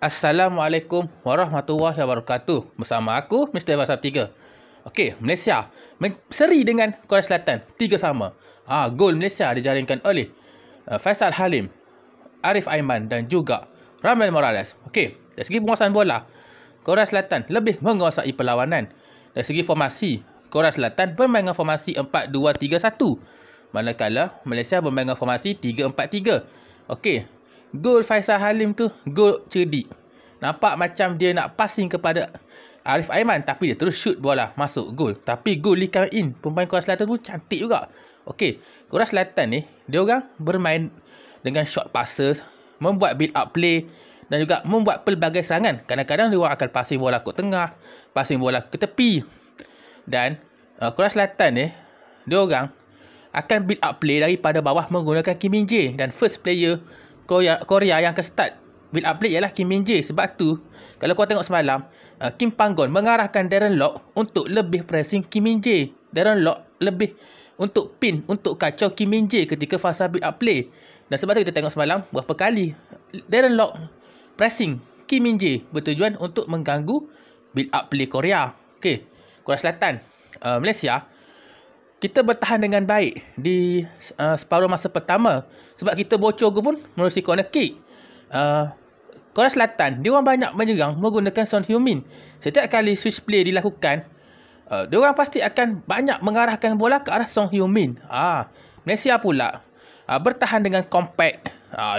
Assalamualaikum warahmatullahi wabarakatuh. Bersama aku, Mr. Basar 3. Okey, Malaysia seri dengan Korea Selatan 3-3. Gol Malaysia dijaringkan oleh Faisal Halim, Arif Aiman dan juga Ramil Morales. Okey, dari segi penguasaan bola, Korea Selatan lebih menguasai perlawanan. Dari segi formasi, Korea Selatan bermain dengan formasi 4-2-3-1. Manakala Malaysia bermain dengan formasi 3-4-3. Okey, gol Faisal Halim tu gol cerdik. Nampak macam dia nak passing kepada Arif Aiman, tapi dia terus shoot bola masuk gol. Tapi gol Lee Kang In, pemain Korea Selatan pun cantik juga. Okey, Korea Selatan ni dia orang bermain dengan short passes, membuat build up play dan juga membuat pelbagai serangan. Kadang-kadang dia orang akan passing bola ke tengah, passing bola ke tepi. Dan Korea Selatan ni dia orang akan build up play daripada bawah menggunakan Kim Min Jae, dan first player Korea yang akan start build up play ialah Kim Min Jae. Sebab tu kalau kau tengok semalam, Kim Panggon mengarahkan Darren Lock untuk lebih pressing Kim Min Jae. Darren Lock lebih untuk pin, untuk kacau Kim Min Jae ketika fasa build up play. Dan sebab tu kita tengok semalam berapa kali Darren Lock pressing Kim Min Jae bertujuan untuk mengganggu build up play Korea. Okey, Korea Selatan, Malaysia, kita bertahan dengan baik di separuh masa pertama sebab kita bocor pun menerusi corner kick. Korea Selatan, dia orang banyak menyerang menggunakan Son Heung-min. Setiap kali switch play dilakukan, dia orang pasti akan banyak mengarahkan bola ke arah Son Heung-min. Malaysia pula bertahan dengan compact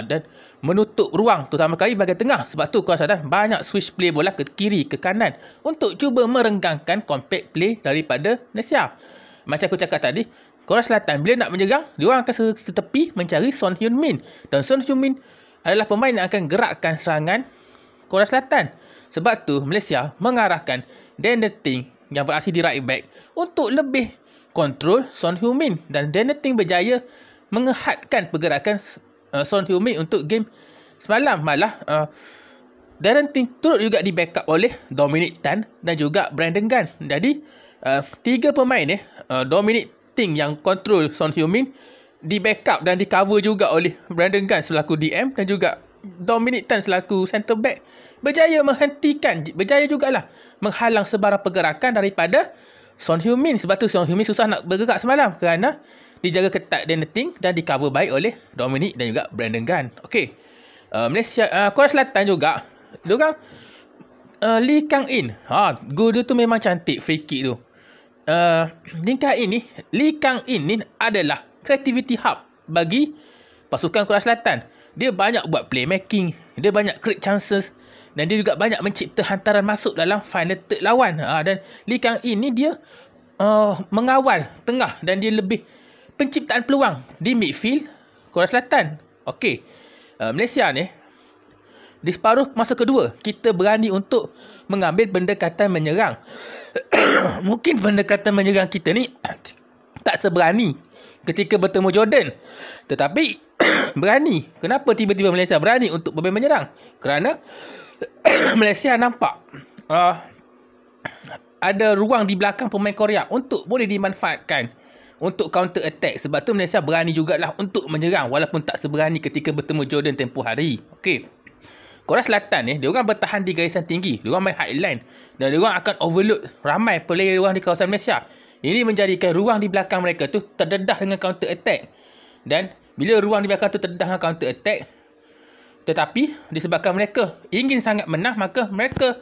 dan menutup ruang, terutama kali bahagian tengah. Sebab tu Korea Selatan banyak switch play bola ke kiri, ke kanan untuk cuba merenggangkan compact play daripada Malaysia. Macam aku cakap tadi, Korea Selatan bila nak menyerang, dia orang akan ke tepi mencari Son Heung-min. Dan Son Heung-min adalah pemain yang akan gerakkan serangan Korea Selatan. Sebab tu Malaysia mengarahkan Daniel Ting yang berasal di right back untuk lebih kontrol Son Heung-min. Dan Daniel Ting berjaya mengehadkan pergerakan Son Heung-min untuk game semalam. Malah Darren Ting turut juga di backup oleh Dominic Tan dan juga Brandon Gunn. Jadi tiga pemain ni, Dominic Ting yang kontrol Son Heung-min, di backup dan di cover juga oleh Brandon Gunn selaku DM dan juga Dominic Tan selaku centre back, berjaya jugalah menghalang sebarang pergerakan daripada Son Heung-min. Sebab tu Son Heung-min susah nak bergerak semalam kerana dijaga ketat Daniel Ting dan di cover baik oleh Dominic dan juga Brandon Gunn. Okey, Malaysia, Korea Selatan juga, dia orang Lee Kang In, gol dia tu memang cantik, free kick tu. Lee Kang In ni adalah creativity hub bagi pasukan Korea Selatan. Dia banyak buat playmaking, dia banyak create chances dan dia juga banyak mencipta hantaran masuk dalam final third lawan. Dan Lee Kang In ni dia mengawal tengah dan dia lebih penciptaan peluang di midfield Korea Selatan. Okey, Malaysia ni di separuh masa kedua kita berani untuk mengambil pendekatan menyerang. Mungkin pendekatan menyerang kita ni tak seberani ketika bertemu Jordan, tetapi berani. Kenapa tiba-tiba Malaysia berani untuk bermain menyerang? Kerana Malaysia nampak ada ruang di belakang pemain Korea untuk boleh dimanfaatkan untuk counter attack. Sebab tu Malaysia berani jugalah untuk menyerang walaupun tak seberani ketika bertemu Jordan tempoh hari. Okey, Korea Selatan ni dia orang bertahan di garisan tinggi, dia orang main high line dan dia orang akan overload ramai player dia orang di kawasan Malaysia. Ini menjadikan ruang di belakang mereka tu terdedah dengan counter attack. Dan bila ruang di belakang tu terdedah dengan counter attack, tetapi disebabkan mereka ingin sangat menang, maka mereka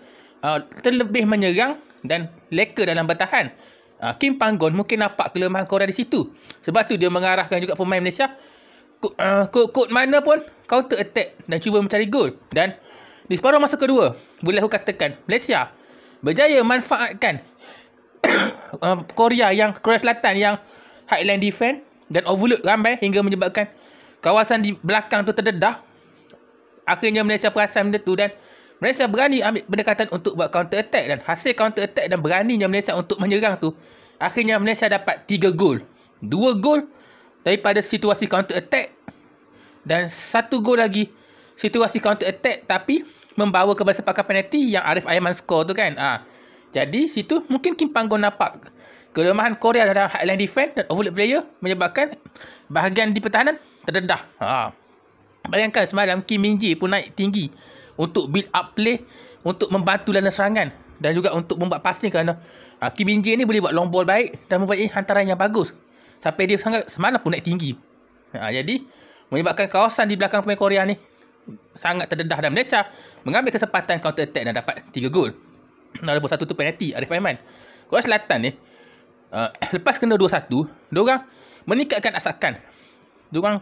terlebih menyerang dan leka dalam bertahan. Kim Panggon mungkin nampak kelemahan Korea di situ. Sebab tu dia mengarahkan juga pemain Malaysia kod mana pun counter attack dan cuba mencari gol. Dan di separuh masa kedua, boleh aku katakan Malaysia berjaya manfaatkan Korea Selatan yang highline defense dan overload ramai hingga menyebabkan kawasan di belakang tu terdedah. Akhirnya Malaysia perasan benda tu dan Malaysia berani ambil pendekatan untuk buat counter attack, dan hasil counter attack dan beraninya Malaysia untuk menyerang tu, akhirnya Malaysia dapat 3 gol. 2 gol daripada situasi counter attack dan 1 gol lagi situasi counter attack tapi membawa kepada sepakan penalti yang Arif Aiman skor tu kan. Jadi situ mungkin Kim Panggon nampak kelemahan Korea dalam highline defense dan overload player menyebabkan bahagian di pertahanan terdedah. Bayangkan semalam Kim Min-jae pun naik tinggi untuk build up play, untuk membantu dalam serangan dan juga untuk membuat passing kerana Kim Min-jae ni boleh buat long ball baik dan mempunyai hantaran yang bagus. Sampai dia semalam pun naik tinggi. Jadi menyebabkan kawasan di belakang pemain Korea ni sangat terdedah dan Malaysia mengambil kesempatan counter attack dan dapat 3 gol. Walaupun satu tu penalti Arif Aiman. Korea Selatan ni lepas kena 2-1, diorang meningkatkan asakan. Diorang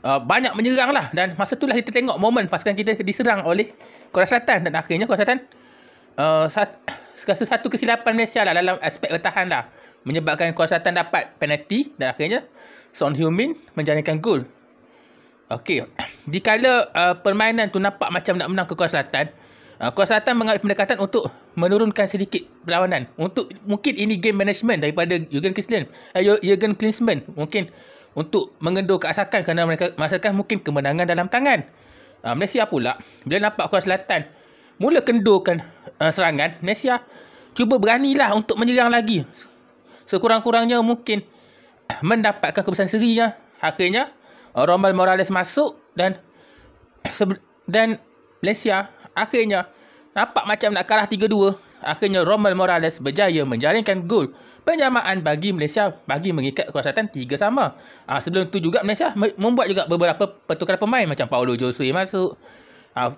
banyak menyerang lah, dan masa tu lah kita tengok momen pasukan kita diserang oleh Korea Selatan dan akhirnya Korea Selatan satu kesilapan Malaysia lah dalam aspek bertahan lah, menyebabkan Korea Selatan dapat penalti dan akhirnya Son Heung-min menjaringkan gol. Okey, dikala permainan tu nampak macam nak menang ke Korea Selatan, Korea Selatan mengambil pendekatan untuk menurunkan sedikit perlawanan. Untuk mungkin ini game management daripada Jurgen Klinsmann mungkin untuk mengendur keasakan kerana mereka merasakan mungkin kemenangan dalam tangan. Malaysia pula bila nampak Korea Selatan mula kendurkan serangan, Malaysia cuba beranilah untuk menyerang lagi. Sekurang-kurangnya mungkin mendapatkan kebesaran serinya. Akhirnya Rommel Morales masuk dan Malaysia akhirnya nampak macam nak kalah 3-2. Akhirnya Rommel Morales berjaya menjaringkan gol penyamaan bagi Malaysia bagi mengikat Korea Selatan 3-3. Sebelum tu juga Malaysia membuat juga beberapa pertukaran pemain macam Paulo Josue masuk.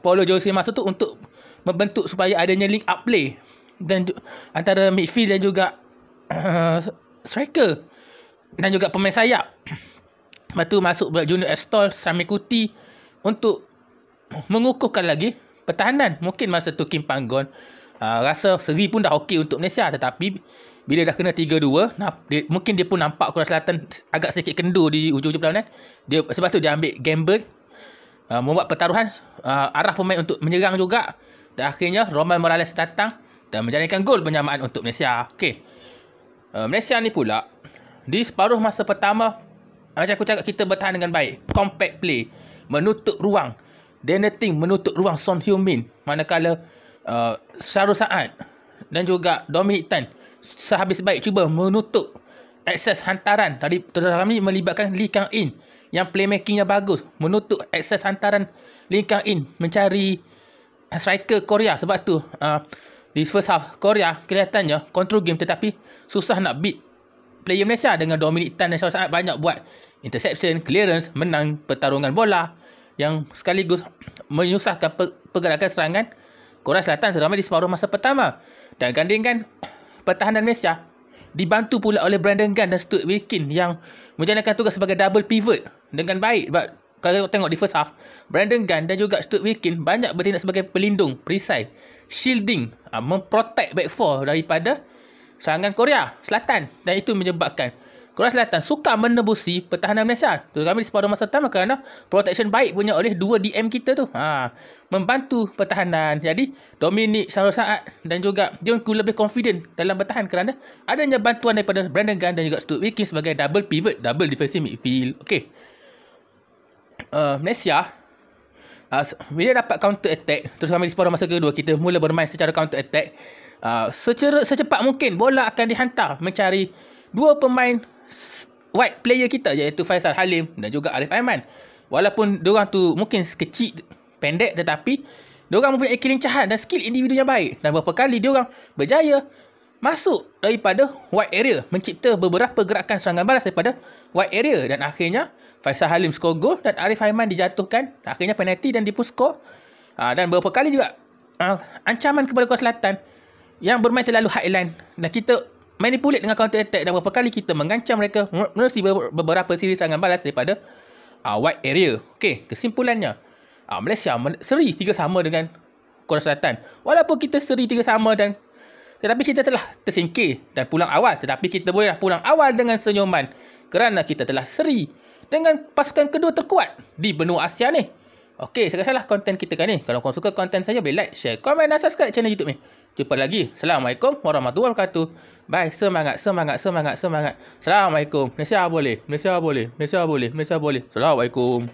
Paulo Josue masuk tu untuk membentuk supaya adanya link up play dan antara midfield dan juga striker dan juga pemain sayap. Lepas tu masuk Junior Estol, Sami Kuti untuk mengukuhkan lagi pertahanan. Mungkin masa tu Kim Panggon rasa seri pun dah okey untuk Malaysia, tetapi bila dah kena 3-2, mungkin dia pun nampak Korea Selatan agak sedikit kendur di ujung-ujung perlawanan. Sebab tu dia ambil gamble, membuat pertaruhan arah pemain untuk menyerang juga, dan akhirnya Rommel Morales datang dan menjaringkan gol penyamaan untuk Malaysia. Okey, Malaysia ni pula di separuh masa pertama, macam aku cakap, kita bertahan dengan baik, compact play, menutup ruang. Daniel Ting menutup ruang Son Heung-min, manakala Syarul Saad dan juga Dominic Tan sehabis baik cuba menutup akses hantaran dari terutama melibatkan Lee Kang-in yang playmakingnya bagus, menutup akses hantaran Lee Kang-in mencari striker Korea. Sebab tu di first half Korea kelihatannya control game tetapi susah nak beat player Malaysia dengan Dominic Tan dan Syarul Saad banyak buat interception, clearance, menang pertarungan bola yang sekaligus menyusahkan pergerakan serangan Korea Selatan terutama di separuh masa pertama. Dan gandingan pertahanan Malaysia dibantu pula oleh Brandon Gunn dan Stuart Wilkin yang menjalankan tugas sebagai double pivot dengan baik. Kalau tengok di first half, Brandon Gunn dan juga Stuart Wilkin banyak bertindak sebagai pelindung, perisai, shielding, memprotect back four daripada serangan Korea Selatan, dan itu menyebabkan Korea Selatan suka menembusi pertahanan Malaysia, terutama di separuh masa pertama kerana protection baik punya oleh dua DM kita tu. Membantu pertahanan. Jadi Dominic, Syarul Saad dan juga Dion Koo lebih confident dalam bertahan kerana adanya bantuan daripada Brandon Gunn dan juga Stuart Wilkin sebagai double pivot, double defensive midfield. Okey. Malaysia bila dapat counter attack, terutama di separuh masa kedua, kita mula bermain secara counter attack. Secepat mungkin bola akan dihantar mencari dua pemain white player kita, iaitu Faisal Halim dan juga Arif Aiman. Walaupun diorang tu mungkin kecil, pendek, tetapi diorang mempunyai kelincahan dan skill individu yang baik, dan beberapa kali diorang berjaya masuk daripada white area, mencipta beberapa gerakan serangan balas daripada white area, dan akhirnya Faisal Halim skor gol dan Arif Aiman dijatuhkan, akhirnya penalti dan dia pun skor. Dan beberapa kali juga ancaman kepada Korea Selatan yang bermain terlalu highline, dan kita manipulate dengan counter attack, dan beberapa kali kita mengancam mereka melalui beberapa siri serangan balas daripada white area. Okey, kesimpulannya Malaysia seri 3-3 dengan Korea Selatan. Walaupun kita seri 3-3 tetapi kita telah tersingkir dan pulang awal, tetapi kita bolehlah pulang awal dengan senyuman kerana kita telah seri dengan pasukan kedua terkuat di benua Asia ni. Okey, saya rasalah konten kita kali ni. Kalau korang suka konten saya, boleh like, share, komen dan subscribe channel YouTube ni. Jumpa lagi. Assalamualaikum warahmatullahi wabarakatuh. Bye. Semangat. Assalamualaikum. Malaysia boleh. Malaysia boleh. Malaysia boleh. Assalamualaikum.